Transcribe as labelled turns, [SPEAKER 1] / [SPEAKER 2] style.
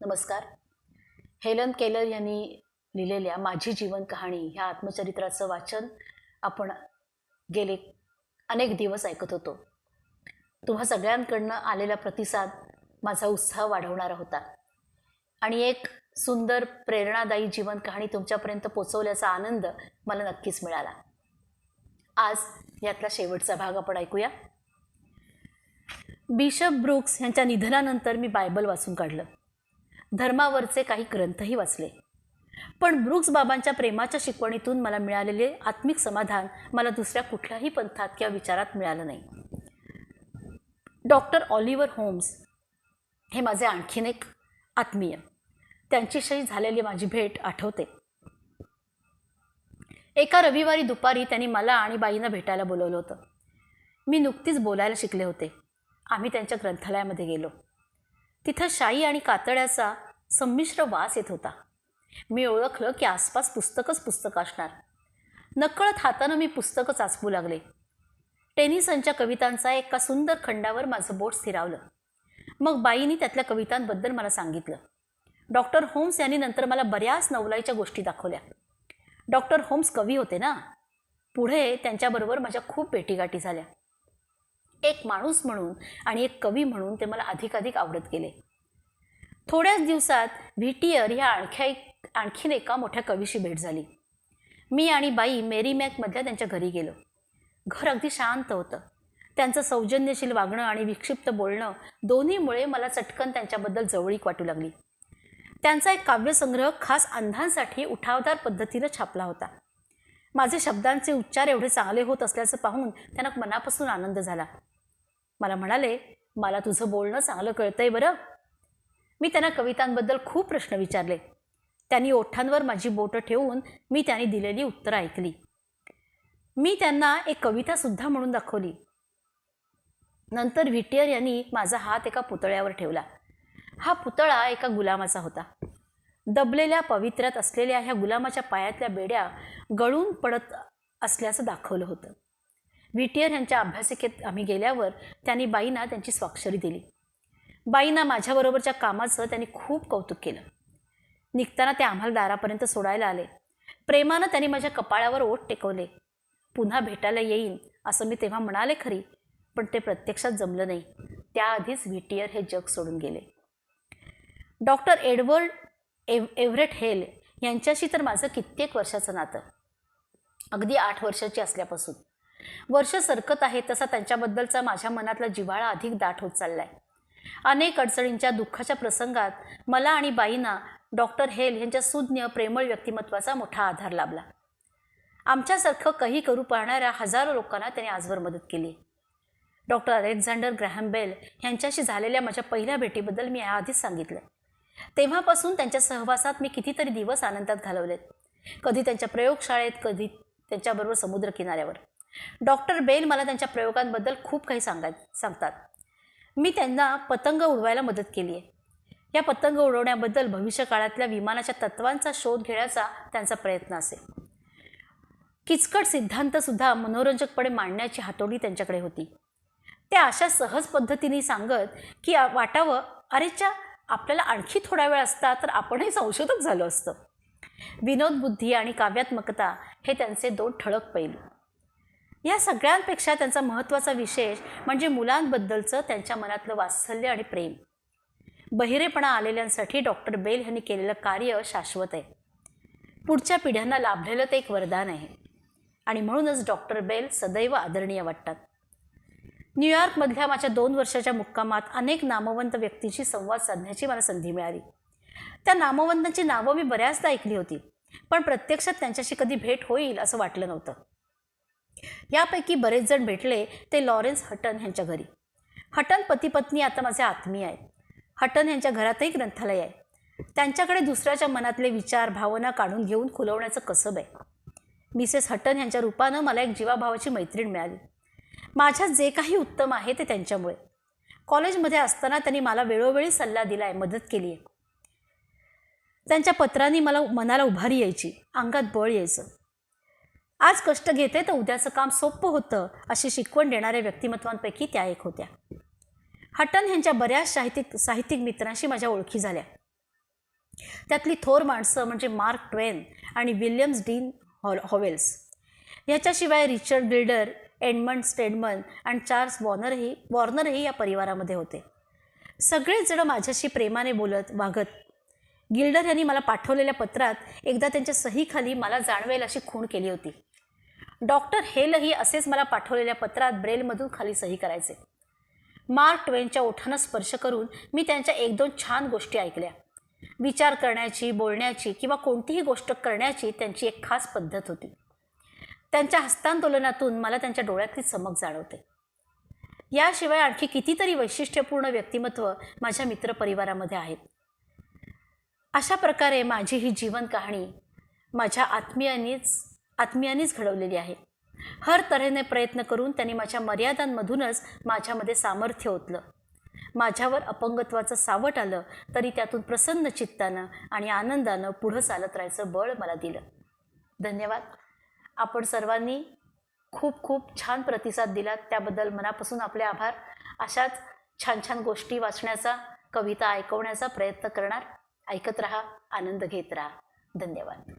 [SPEAKER 1] नमस्कार. Helen Keller यांनी लिहिलेल्या माझी जीवन कहाणी ह्या आत्मचरित्राचं वाचन आपण गेले अनेक दिवस ऐकत होतो. तुम्हा सगळ्यांकडनं आलेला प्रतिसाद माझा उत्साह वाढवणारा होता आणि एक सुंदर प्रेरणादायी जीवन कहाणी तुमच्यापर्यंत पोचवल्याचा आनंद मला नक्कीच मिळाला. आज यातला शेवटचा भाग आपण ऐकूया. बिशप ब्रुक्स यांच्या निधनानंतर मी बायबल वाचून काढलं. धर्मावरचे काही ग्रंथही वाचले. पण ब्रुक्स बाबांच्या प्रेमाच्या शिकवणीतून मला मिळालेले आत्मिक समाधान मला दुसऱ्या कुठल्याही पंथात किंवा विचारात मिळालं नाही. डॉक्टर ऑलिव्हर होम्स हे माझे आणखीन एक आत्मीय. त्यांच्याशी झालेली माझी भेट आठवते. एका रविवारी दुपारी त्यांनी मला आणि बाईंना भेटायला बोलवलं होतं. मी नुकतीच बोलायला शिकले होते. आम्ही त्यांच्या ग्रंथालयामध्ये गेलो. तिथं शाई आणि कातड्याचा संमिश्र वास येत होता. मी ओळखलं की आसपास पुस्तकं असणार. नकळत हातानं मी पुस्तकं चाचपू लागले. टेनिसनच्या कवितांचा एका सुंदर खंडावर माझं बोट स्थिरावलं. मग बाईंनी त्यातल्या कवितांबद्दल मला सांगितलं. डॉक्टर होम्स यांनी नंतर मला बऱ्याच नवलाईच्या गोष्टी दाखवल्या. डॉक्टर होम्स कवी होते ना. पुढे त्यांच्याबरोबर माझ्या खूप भेटीगाठी झाल्या. एक माणूस म्हणून आणि एक कवी म्हणून ते मला अधिकाधिक आवडत गेले. थोड्याच दिवसात व्हिटियर ह्या आणखीन एका मोठ्या कवीशी भेट झाली. मी आणि बाई मेरीमॅकमधल्या त्यांच्या घरी गेलो. घर अगदी शांत होतं. त्यांचं सौजन्यशील वागणं आणि विक्षिप्त बोलणं दोन्हीमुळे मला चटकन त्यांच्याबद्दल जवळीक वाटू लागली. त्यांचा एक काव्यसंग्रह खास अंधांसाठी उठावदार पद्धतीनं छापला होता. माझे शब्दांचे उच्चार एवढे चांगले होत असल्याचं पाहून त्यांना मनापासून आनंद झाला. मला म्हणाले, मला तुझं बोलणं चांगलं कळतंय बरं. मी त्यांना कवितांबद्दल खूप प्रश्न विचारले. त्यांनी ओठांवर माझी बोटं ठेवून मी त्यांनी दिलेली उत्तरं ऐकली. मी त्यांना एक कवितासुद्धा म्हणून दाखवली. नंतर व्हिटियर यांनी माझा हात एका पुतळ्यावर ठेवला. हा पुतळा एका गुलामाचा होता. दबलेल्या पवित्र्यात असलेल्या ह्या गुलामाच्या पायातल्या बेड्या गळून पडत असल्याचं दाखवलं होतं. व्हिटियर यांच्या अभ्यासिकेत आम्ही गेल्यावर त्यांनी बाईंना त्यांची स्वाक्षरी दिली. बाईंना माझ्याबरोबरच्या कामाचं त्यांनी खूप कौतुक केलं. निघताना ते आम्हाला दारापर्यंत सोडायला आले. प्रेमानं त्यांनी माझ्या कपाळावर ओठ टेकवले. पुन्हा भेटायला येईन असं मी तेव्हा म्हणाले खरी, पण ते प्रत्यक्षात जमलं नाही. त्याआधीच व्हिटियर हे जग सोडून गेले. डॉक्टर एडवर्ड एव्हरेट हेल यांच्याशी तर माझं कित्येक वर्षाचं नातं. अगदी 8 वर्षाची असल्यापासून. वर्ष सरकत आहे तसा त्यांच्याबद्दलचा माझ्या मनातला जिव्हाळा अधिक दाट होत चाललाय. अनेक अडचणींच्या दुःखाच्या प्रसंगात मला आणि बाईंना डॉक्टर हेल यांच्या सुज्ञ प्रेमळ व्यक्तिमत्वाचा मोठा आधार लाभला. आमच्यासारखं काही करू पाहणाऱ्या हजारो लोकांना त्यांनी आजवर मदत केली. डॉक्टर अलेक्झांडर ग्रॅहम बेल यांच्याशी झालेल्या माझ्या पहिल्या भेटीबद्दल मी याआधीच सांगितलं. तेव्हापासून त्यांच्या सहवासात मी कितीतरी दिवस आनंदात घालवलेत. कधी त्यांच्या प्रयोगशाळेत, कधी त्यांच्याबरोबर समुद्रकिनाऱ्यावर. डॉक्टर बेल मला त्यांच्या प्रयोगांबद्दल खूप काही सांगतात. मी त्यांना पतंग उडवायला मदत केली आहे. या पतंग उडवण्याबद्दल भविष्यकाळातल्या विमानाच्या तत्वांचा शोध घेण्याचा त्यांचा प्रयत्न असेल. किचकट सिद्धांतसुद्धा मनोरंजकपणे मांडण्याची हातोडी त्यांच्याकडे होती. ते अशा सहज पद्धतीने सांगत की वाटावं, अरेच्या, आपल्याला आणखी थोडा वेळ असता तर आपणही संशोधक झालो असतं. विनोदबुद्धी आणि काव्यात्मकता हे त्यांचे 2 ठळक पैलू. या सगळ्यांपेक्षा त्यांचा महत्त्वाचा विशेष म्हणजे मुलांबद्दलचं त्यांच्या मनातलं वात्सल्य आणि प्रेम. बहिरेपणा आलेल्यांसाठी डॉक्टर बेल यांनी केलेलं कार्य शाश्वत आहे. पुढच्या पिढ्यांना लाभलेलं ते एक वरदान आहे आणि म्हणूनच डॉक्टर बेल सदैव आदरणीय वाटतात. न्यूयॉर्कमधल्या माझ्या 2 वर्षाच्या मुक्कामात अनेक नामवंत व्यक्तींशी संवाद साधण्याची मला संधी मिळाली. त्या नामवंतांची नावं मी बऱ्याचदा ऐकली होती, पण प्रत्यक्षात त्यांच्याशी कधी भेट होईल असं वाटलं नव्हतं. यापैकी बरेच जण भेटले ते लॉरेन्स हटन यांच्या घरी. हटन पती पत्नी आता माझे आत्मीय आहेत. हटन यांच्या घरातही ग्रंथालय आहे. त्यांच्याकडे दुसऱ्याच्या मनातले विचार, भावना काढून घेऊन खुलवण्याचं कसब आहे. मिसेस हटन यांच्या रूपानं मला एक जीवाभावाची मैत्रीण मिळाली. माझ्यात जे काही उत्तम आहे ते त्यांच्यामुळे. कॉलेजमध्ये असताना त्यांनी मला वेळोवेळी सल्ला दिला आहे, मदत केली आहे. त्यांच्या पत्रांनी मनाला उभारी यायची, अंगात बळ यायचं. आज कष्ट घेते तर उद्याचं काम सोपं होतं अशी शिकवण देणाऱ्या व्यक्तिमत्वांपैकी त्या एक होत्या. हटन यांच्या बऱ्याच साहित्यिक मित्रांशी माझ्या ओळखी झाल्या. त्यातली थोर माणसं म्हणजे मार्क ट्वेन आणि विल्यम्स डीन हॉवेल्स. ह्याच्याशिवाय रिचर्ड गिल्डर, एडमंड स्टेडमन आणि चार्ल्स वॉर्नरही या परिवारामध्ये होते. सगळेच जण माझ्याशी प्रेमाने वागत. गिल्डर यांनी मला पाठवलेल्या पत्रात एकदा त्यांच्या सहीखाली मला जाणवेल अशी खूण केली होती. डॉक्टर हेलही असेच मला पाठवलेल्या पत्रात ब्रेलमधून खाली सही करायचे. मार्क ट्वेनच्या ओठांना स्पर्श करून मी त्यांच्या 1-2 छान गोष्टी ऐकल्या. विचार करण्याची, बोलण्याची किंवा कोणतीही गोष्ट करण्याची त्यांची एक खास पद्धत होती. त्यांच्या हस्तांदोलनातून मला त्यांच्या डोळ्यातली चमक जाणवते. याशिवाय आणखी कितीतरी वैशिष्ट्यपूर्ण व्यक्तिमत्व माझ्या मित्रपरिवारामध्ये आहेत. अशा प्रकारे माझी ही जीवन कहाणी माझ्या आत्मीयांनीच घडवलेली आहे. हर तऱ्हेने प्रयत्न करून त्यांनी माझ्या मर्यादांमधूनच माझ्यामध्ये सामर्थ्य ओतलं. माझ्यावर अपंगत्वाचं सावट आलं तरी त्यातून प्रसन्न चित्तानं आणि आनंदानं पुढं चालत राहायचं बळ मला दिलं. धन्यवाद. आपण सर्वांनी खूप खूप छान प्रतिसाद दिलात, त्याबद्दल मनापासून आपले आभार. अशाच छान छान गोष्टी वाचण्याचा, कविता ऐकवण्याचा प्रयत्न करणार. ऐकत राहा, आनंद घेत राहा. धन्यवाद.